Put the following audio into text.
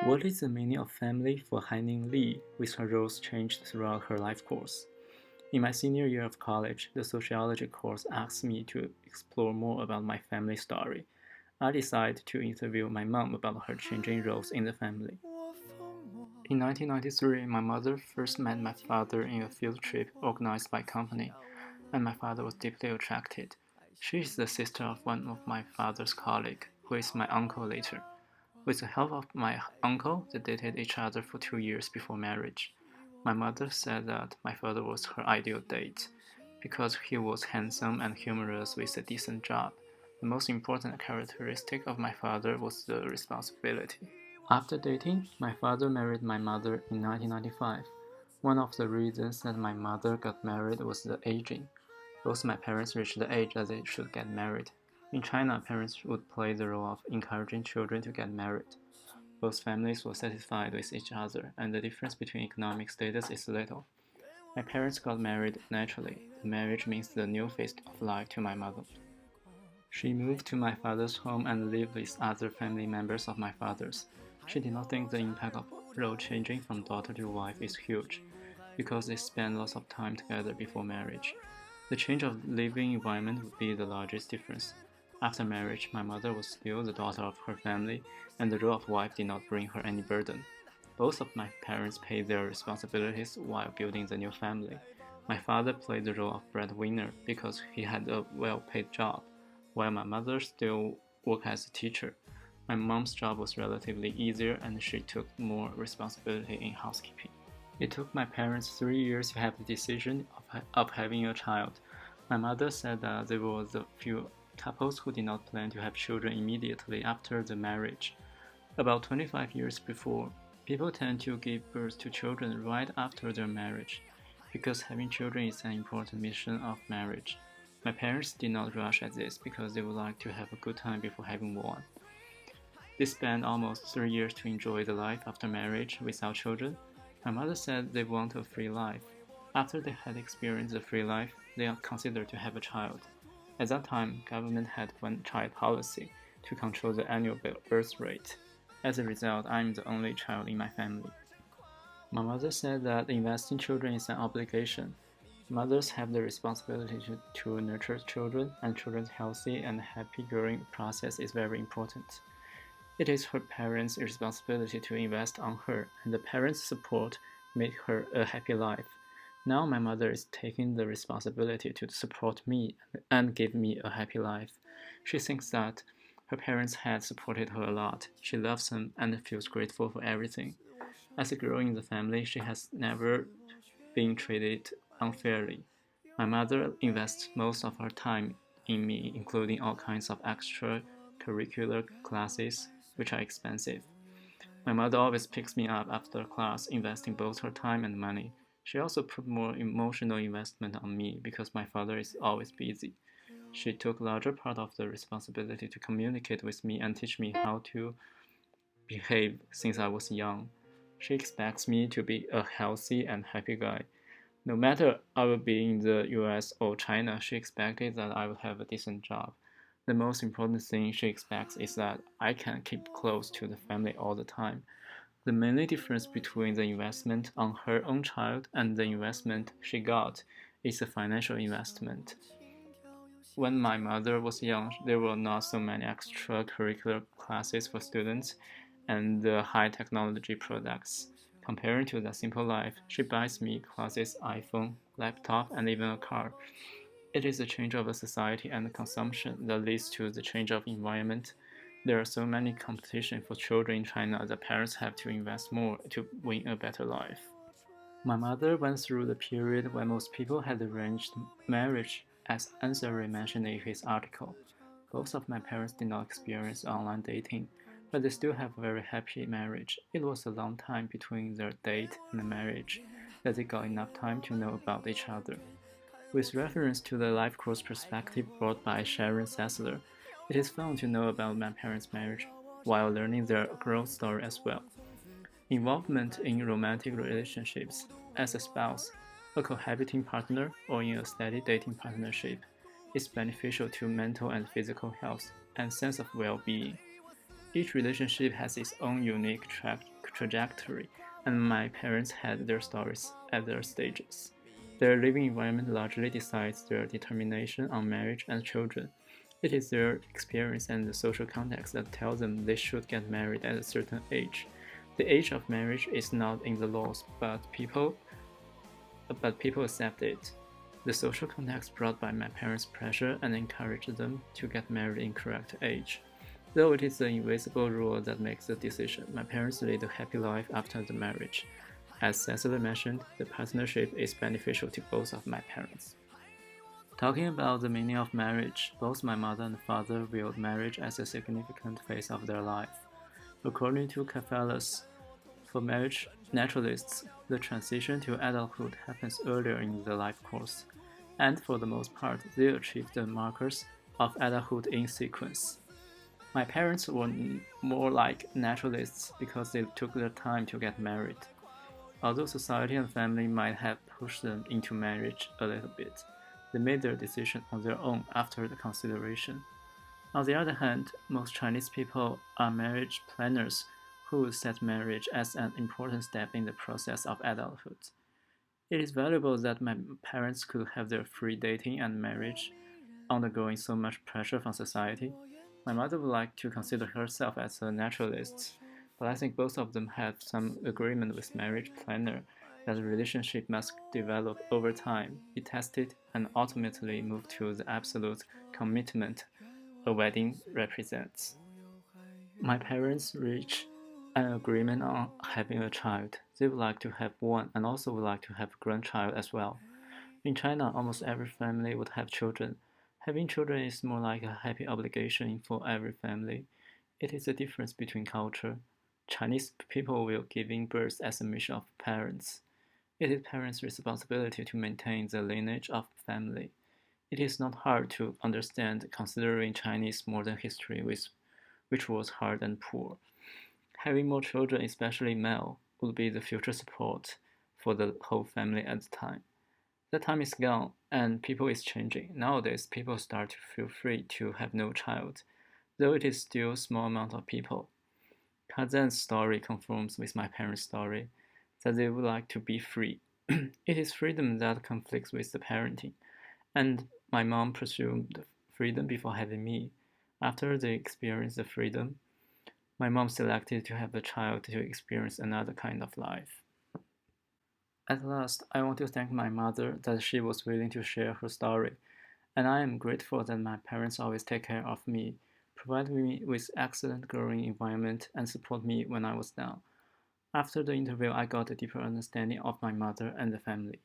What is the meaning of family for Han-Ning Li, with her roles changed throughout her life course? In my senior year of college, the sociology course asked me to explore more about my family story. I decided to interview my mom about her changing roles in the family. In 1993, my mother first met my father in a field trip organized by company, and my father was deeply attracted. She is the sister of one of my father's colleagues, who is my uncle later. With the help of my uncle, they dated each other for 2 years before marriage. My mother said that my father was her ideal date because he was handsome and humorous with a decent job. The most important characteristic of my father was the responsibility. After dating, my father married my mother in 1995. One of the reasons that my mother got married was the aging. Both my parents reached the age that they should get married. In China, parents would play the role of encouraging children to get married. Both families were satisfied with each other, and the difference between economic status is little. My parents got married naturally. The marriage means the new phase of life to my mother. She moved to my father's home and lived with other family members of my father's. She did not think the impact of role changing from daughter to wife is huge, because they spend lots of time together before marriage. The change of living environment would be the largest difference. After marriage, my mother was still the daughter of her family, and the role of wife did not bring her any burden. Both of my parents paid their responsibilities while building the new family. My father played the role of breadwinner because he had a well-paid job, while my mother still worked as a teacher. My mom's job was relatively easier and she took more responsibility in housekeeping. It took my parents 3 years to have the decision of having a child. My mother said that there was a few couples who did not plan to have children immediately after the marriage. About 25 years before, people tend to give birth to children right after their marriage, because having children is an important mission of marriage. My parents did not rush at this because they would like to have a good time before having one. They spent almost 3 years to enjoy the life after marriage without children. My mother said they want a free life. After they had experienced the free life, they considered to have a child. At that time, government had one-child policy to control the annual birth rate. As a result, I am the only child in my family. My mother said that investing in children is an obligation. Mothers have the responsibility to nurture children, and children's healthy and happy growing process is very important. It is her parents' responsibility to invest on her, and the parents' support made her a happy life. Now my mother is taking the responsibility to support me and give me a happy life. She thinks that her parents had supported her a lot. She loves them and feels grateful for everything. As a girl in the family, she has never been treated unfairly. My mother invests most of her time in me, including all kinds of extracurricular classes, which are expensive. My mother always picks me up after class, investing both her time and money. She also put more emotional investment on me because my father is always busy. She took larger part of the responsibility to communicate with me and teach me how to behave since I was young. She expects me to be a healthy and happy guy. No matter I will be in the US or China, she expected that I will have a decent job. The most important thing she expects is that I can keep close to the family all the time. The main difference between the investment on her own child and the investment she got is the financial investment. When my mother was young, there were not so many extracurricular classes for students and high technology products. Comparing to the simple life, she buys me classes, iPhone, laptop, and even a car. It is the change of a society and consumption that leads to the change of environment. There are so many competition for children in China that parents have to invest more to win a better life. My mother went through the period when most people had arranged marriage, as Ansari mentioned in his article. Both of my parents did not experience online dating, but they still have a very happy marriage. It was a long time between their date and the marriage that they got enough time to know about each other. With reference to the life course perspective brought by Sharon Sessler, it is fun to know about my parents' marriage while learning their growth story as well. Involvement in romantic relationships as a spouse, a cohabiting partner, or in a steady dating partnership is beneficial to mental and physical health and sense of well-being. Each relationship has its own unique trajectory, and my parents had their stories at their stages. Their living environment largely decides their determination on marriage and children. It is their experience and the social context that tell them they should get married at a certain age. The age of marriage is not in the laws, but people accept it. The social context brought by my parents' pressure and encouraged them to get married in correct age. Though it is the invisible rule that makes the decision, my parents lead a happy life after the marriage. As Cecily mentioned, the partnership is beneficial to both of my parents. Talking about the meaning of marriage, both my mother and father viewed marriage as a significant phase of their life. According to Capellus, for marriage naturalists, the transition to adulthood happens earlier in the life course, and for the most part, they achieve the markers of adulthood in sequence. My parents were more like naturalists because they took their time to get married. Although society and family might have pushed them into marriage a little bit, they made their decision on their own after the consideration. On the other hand, most Chinese people are marriage planners who set marriage as an important step in the process of adulthood. It is valuable that my parents could have their free dating and marriage undergoing so much pressure from society. My mother would like to consider herself as a naturalist, but I think both of them have some agreement with marriage planner that the relationship must develop over time, be tested, and ultimately move to the absolute commitment a wedding represents. My parents reached an agreement on having a child. They would like to have one and also would like to have a grandchild as well. In China, almost every family would have children. Having children is more like a happy obligation for every family. It is a difference between culture. Chinese people will giving birth as a mission of parents. It is parents' responsibility to maintain the lineage of family. It is not hard to understand considering Chinese modern history, which was hard and poor. Having more children, especially male, would be the future support for the whole family at the time. That time is gone and people is changing. Nowadays, people start to feel free to have no child, though it is still a small amount of people. Kazan's story conforms with my parents' story, that they would like to be free. It is freedom that conflicts with the parenting, and my mom presumed freedom before having me. After they experienced the freedom, my mom selected to have a child to experience another kind of life. At last, I want to thank my mother that she was willing to share her story, and I am grateful that my parents always take care of me, provide me with excellent growing environment, and support me when I was down. After the interview, I got a deeper understanding of my mother and the family.